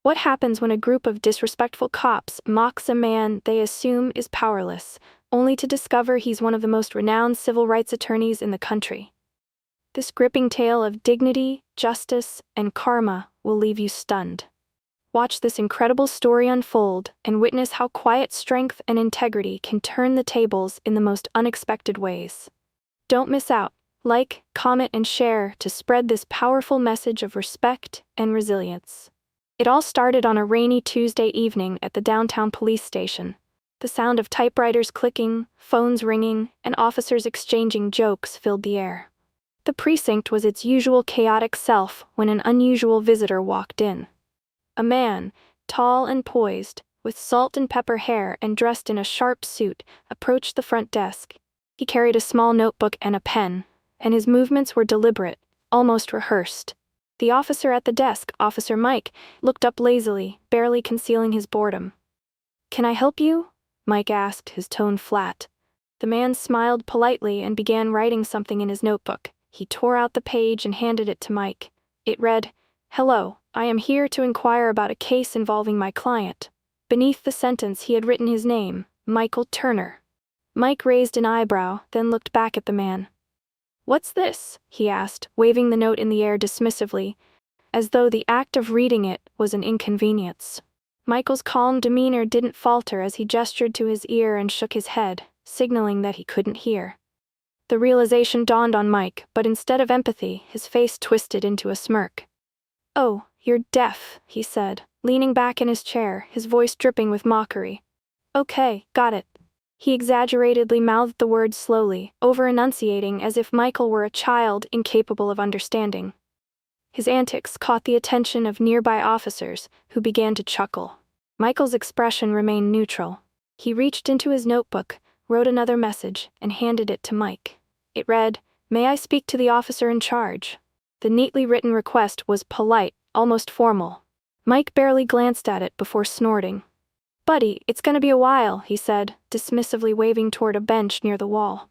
What happens when a group of disrespectful cops mocks a man they assume is powerless, only to discover he's one of the most renowned civil rights attorneys in the country? This gripping tale of dignity, justice, and karma will leave you stunned. Watch this incredible story unfold and witness how quiet strength and integrity can turn the tables in the most unexpected ways. Don't miss out. Like, comment, and share to spread this powerful message of respect and resilience. It all started on a rainy Tuesday evening at the downtown police station. The sound of typewriters clicking, phones ringing, and officers exchanging jokes filled the air. The precinct was its usual chaotic self when an unusual visitor walked in. A man, tall and poised, with salt and pepper hair and dressed in a sharp suit, approached the front desk. He carried a small notebook and a pen, and his movements were deliberate, almost rehearsed. The officer at the desk, Officer Mike, looked up lazily, barely concealing his boredom. "Can I help you?" Mike asked, his tone flat. The man smiled politely and began writing something in his notebook. He tore out the page and handed it to Mike. It read, "Hello, I am here to inquire about a case involving my client." Beneath the sentence he had written his name, Michael Turner. Mike raised an eyebrow, then looked back at the man. "What's this?" he asked, waving the note in the air dismissively, as though the act of reading it was an inconvenience. Michael's calm demeanor didn't falter as he gestured to his ear and shook his head, signaling that he couldn't hear. The realization dawned on Mike, but instead of empathy, his face twisted into a smirk. "Oh, you're deaf," he said, leaning back in his chair, his voice dripping with mockery. "Okay, got it." He exaggeratedly mouthed the words slowly, over-enunciating as if Michael were a child incapable of understanding. His antics caught the attention of nearby officers, who began to chuckle. Michael's expression remained neutral. He reached into his notebook, wrote another message, and handed it to Mike. It read, "May I speak to the officer in charge?" The neatly written request was polite, almost formal. Mike barely glanced at it before snorting. "Buddy, it's gonna be a while," he said, dismissively waving toward a bench near the wall.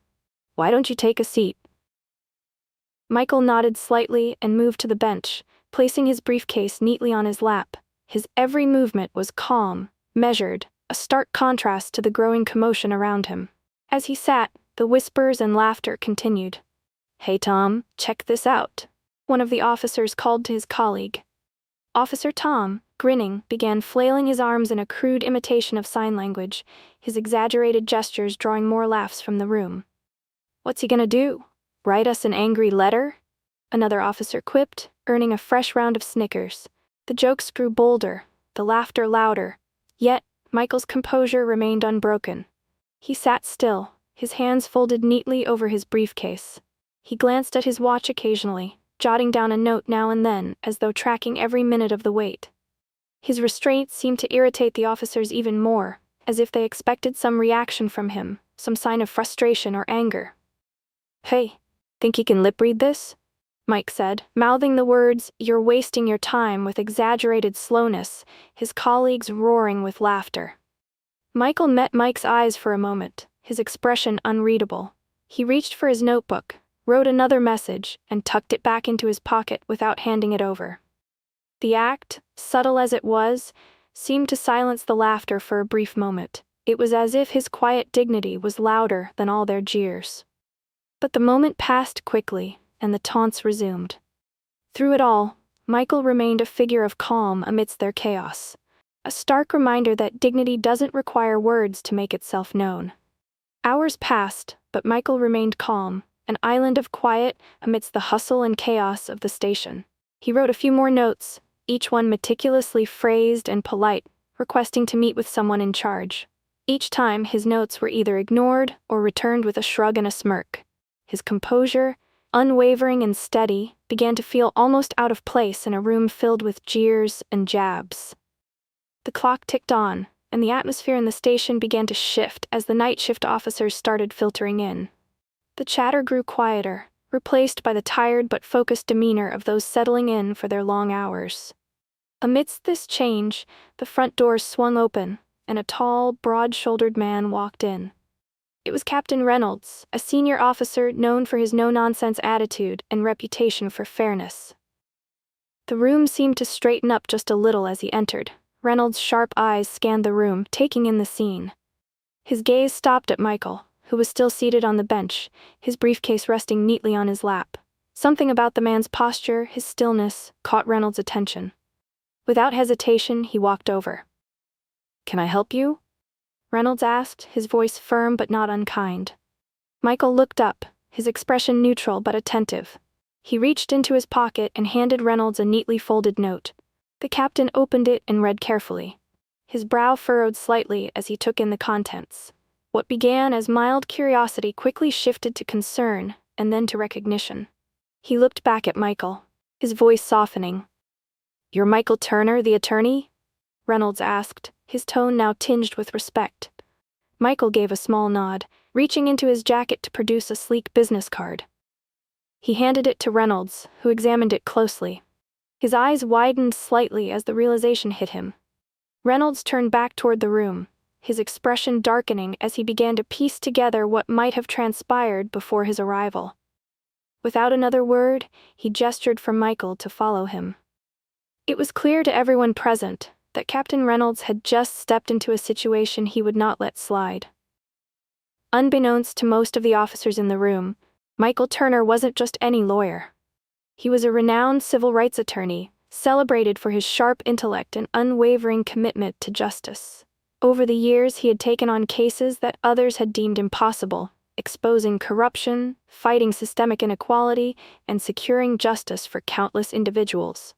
"Why don't you take a seat?" Michael nodded slightly and moved to the bench, placing his briefcase neatly on his lap. His every movement was calm, measured, a stark contrast to the growing commotion around him. As he sat, the whispers and laughter continued. "Hey Tom, check this out," one of the officers called to his colleague. Officer Tom, grinning, began flailing his arms in a crude imitation of sign language, his exaggerated gestures drawing more laughs from the room. "What's he gonna do? Write us an angry letter?" another officer quipped, earning a fresh round of snickers. The jokes grew bolder, the laughter louder, yet Michael's composure remained unbroken. He sat still, his hands folded neatly over his briefcase. He glanced at his watch occasionally, jotting down a note now and then as though tracking every minute of the wait. His restraint seemed to irritate the officers even more, as if they expected some reaction from him, some sign of frustration or anger. "Hey, think you can lip-read this?" Mike said, mouthing the words, "You're wasting your time," with exaggerated slowness, his colleagues roaring with laughter. Michael met Mike's eyes for a moment, his expression unreadable. He reached for his notebook, wrote another message, and tucked it back into his pocket without handing it over. The act, subtle as it was, seemed to silence the laughter for a brief moment. It was as if his quiet dignity was louder than all their jeers. But the moment passed quickly, and the taunts resumed. Through it all, Michael remained a figure of calm amidst their chaos, a stark reminder that dignity doesn't require words to make itself known. Hours passed, but Michael remained calm, an island of quiet amidst the hustle and chaos of the station. He wrote a few more notes, each one meticulously phrased and polite, requesting to meet with someone in charge. Each time his notes were either ignored or returned with a shrug and a smirk. His composure, unwavering and steady, began to feel almost out of place in a room filled with jeers and jabs. The clock ticked on, and the atmosphere in the station began to shift as the night shift officers started filtering in. The chatter grew quieter, replaced by the tired but focused demeanor of those settling in for their long hours. Amidst this change, the front doors swung open, and a tall, broad-shouldered man walked in. It was Captain Reynolds, a senior officer known for his no-nonsense attitude and reputation for fairness. The room seemed to straighten up just a little as he entered. Reynolds' sharp eyes scanned the room, taking in the scene. His gaze stopped at Michael, who was still seated on the bench, his briefcase resting neatly on his lap. Something about the man's posture, his stillness, caught Reynolds' attention. Without hesitation, he walked over. "Can I help you?" Reynolds asked, his voice firm but not unkind. Michael looked up, his expression neutral but attentive. He reached into his pocket and handed Reynolds a neatly folded note. The captain opened it and read carefully. His brow furrowed slightly as he took in the contents. What began as mild curiosity quickly shifted to concern, and then to recognition. He looked back at Michael, his voice softening. "You're Michael Turner, the attorney?" Reynolds asked, his tone now tinged with respect. Michael gave a small nod, reaching into his jacket to produce a sleek business card. He handed it to Reynolds, who examined it closely. His eyes widened slightly as the realization hit him. Reynolds turned back toward the room, his expression darkening as he began to piece together what might have transpired before his arrival. Without another word, he gestured for Michael to follow him. It was clear to everyone present that Captain Reynolds had just stepped into a situation he would not let slide. Unbeknownst to most of the officers in the room, Michael Turner wasn't just any lawyer. He was a renowned civil rights attorney, celebrated for his sharp intellect and unwavering commitment to justice. Over the years, he had taken on cases that others had deemed impossible, exposing corruption, fighting systemic inequality, and securing justice for countless individuals.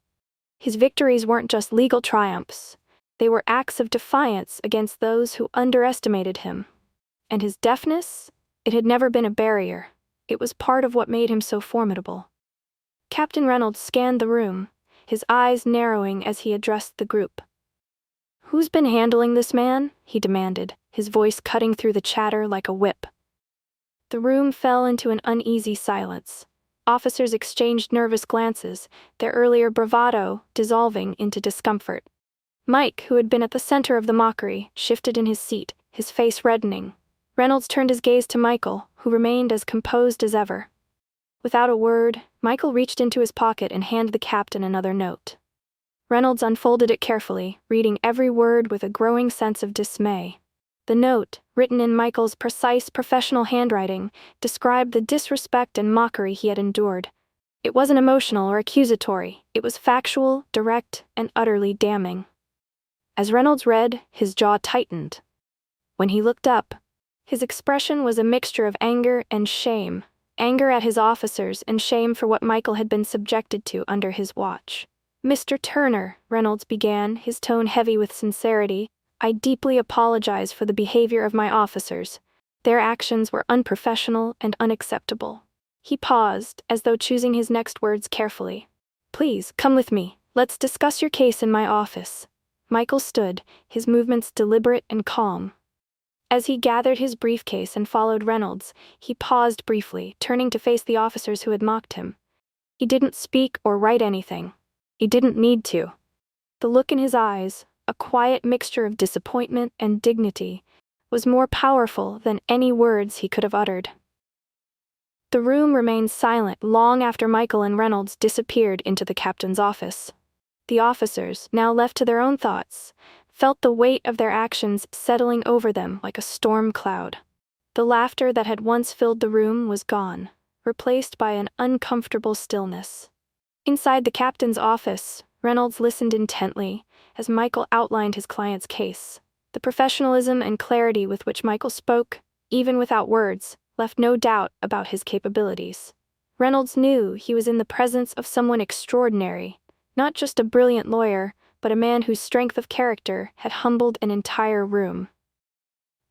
His victories weren't just legal triumphs, they were acts of defiance against those who underestimated him. And his deafness? It had never been a barrier. It was part of what made him so formidable. Captain Reynolds scanned the room, his eyes narrowing as he addressed the group. "Who's been handling this man?" he demanded, his voice cutting through the chatter like a whip. The room fell into an uneasy silence. Officers exchanged nervous glances, their earlier bravado dissolving into discomfort. Mike, who had been at the center of the mockery, shifted in his seat, his face reddening. Reynolds turned his gaze to Michael, who remained as composed as ever. Without a word, Michael reached into his pocket and handed the captain another note. Reynolds unfolded it carefully, reading every word with a growing sense of dismay. The note, written in Michael's precise professional handwriting, described the disrespect and mockery he had endured. It wasn't emotional or accusatory, it was factual, direct, and utterly damning. As Reynolds read, his jaw tightened. When he looked up, his expression was a mixture of anger and shame, anger at his officers and shame for what Michael had been subjected to under his watch. "Mr. Turner," Reynolds began, his tone heavy with sincerity, "I deeply apologize for the behavior of my officers. Their actions were unprofessional and unacceptable." He paused, as though choosing his next words carefully. "Please, come with me. Let's discuss your case in my office." Michael stood, his movements deliberate and calm. As he gathered his briefcase and followed Reynolds, he paused briefly, turning to face the officers who had mocked him. He didn't speak or write anything. He didn't need to. The look in his eyes, a quiet mixture of disappointment and dignity, was more powerful than any words he could have uttered. The room remained silent long after Michael and Reynolds disappeared into the captain's office. The officers, now left to their own thoughts, felt the weight of their actions settling over them like a storm cloud. The laughter that had once filled the room was gone, replaced by an uncomfortable stillness. Inside the captain's office, Reynolds listened intently as Michael outlined his client's case. The professionalism and clarity with which Michael spoke, even without words, left no doubt about his capabilities. Reynolds knew he was in the presence of someone extraordinary, not just a brilliant lawyer, but a man whose strength of character had humbled an entire room.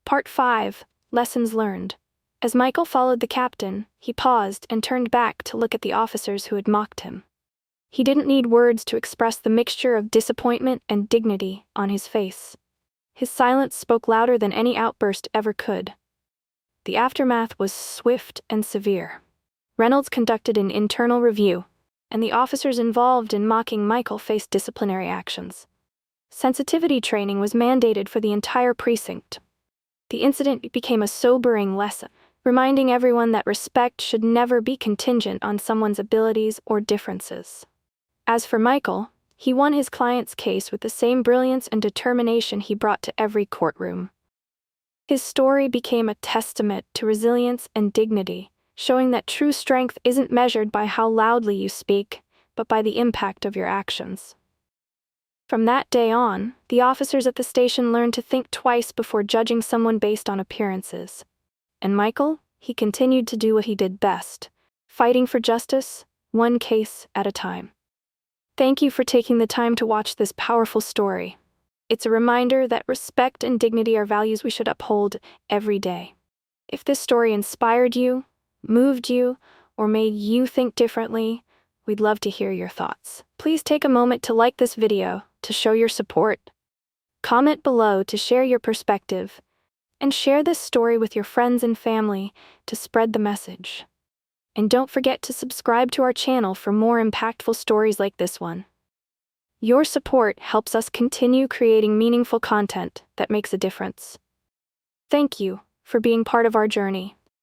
Part 5. Lessons Learned. As Michael followed the captain, he paused and turned back to look at the officers who had mocked him. He didn't need words to express the mixture of disappointment and dignity on his face. His silence spoke louder than any outburst ever could. The aftermath was swift and severe. Reynolds conducted an internal review, and the officers involved in mocking Michael faced disciplinary actions. Sensitivity training was mandated for the entire precinct. The incident became a sobering lesson, reminding everyone that respect should never be contingent on someone's abilities or differences. As for Michael, he won his client's case with the same brilliance and determination he brought to every courtroom. His story became a testament to resilience and dignity, showing that true strength isn't measured by how loudly you speak, but by the impact of your actions. From that day on, the officers at the station learned to think twice before judging someone based on appearances. And Michael, he continued to do what he did best, fighting for justice, one case at a time. Thank you for taking the time to watch this powerful story. It's a reminder that respect and dignity are values we should uphold every day. If this story inspired you, moved you, or made you think differently, we'd love to hear your thoughts. Please take a moment to like this video to show your support. Comment below to share your perspective, and share this story with your friends and family to spread the message. And don't forget to subscribe to our channel for more impactful stories like this one. Your support helps us continue creating meaningful content that makes a difference. Thank you for being part of our journey.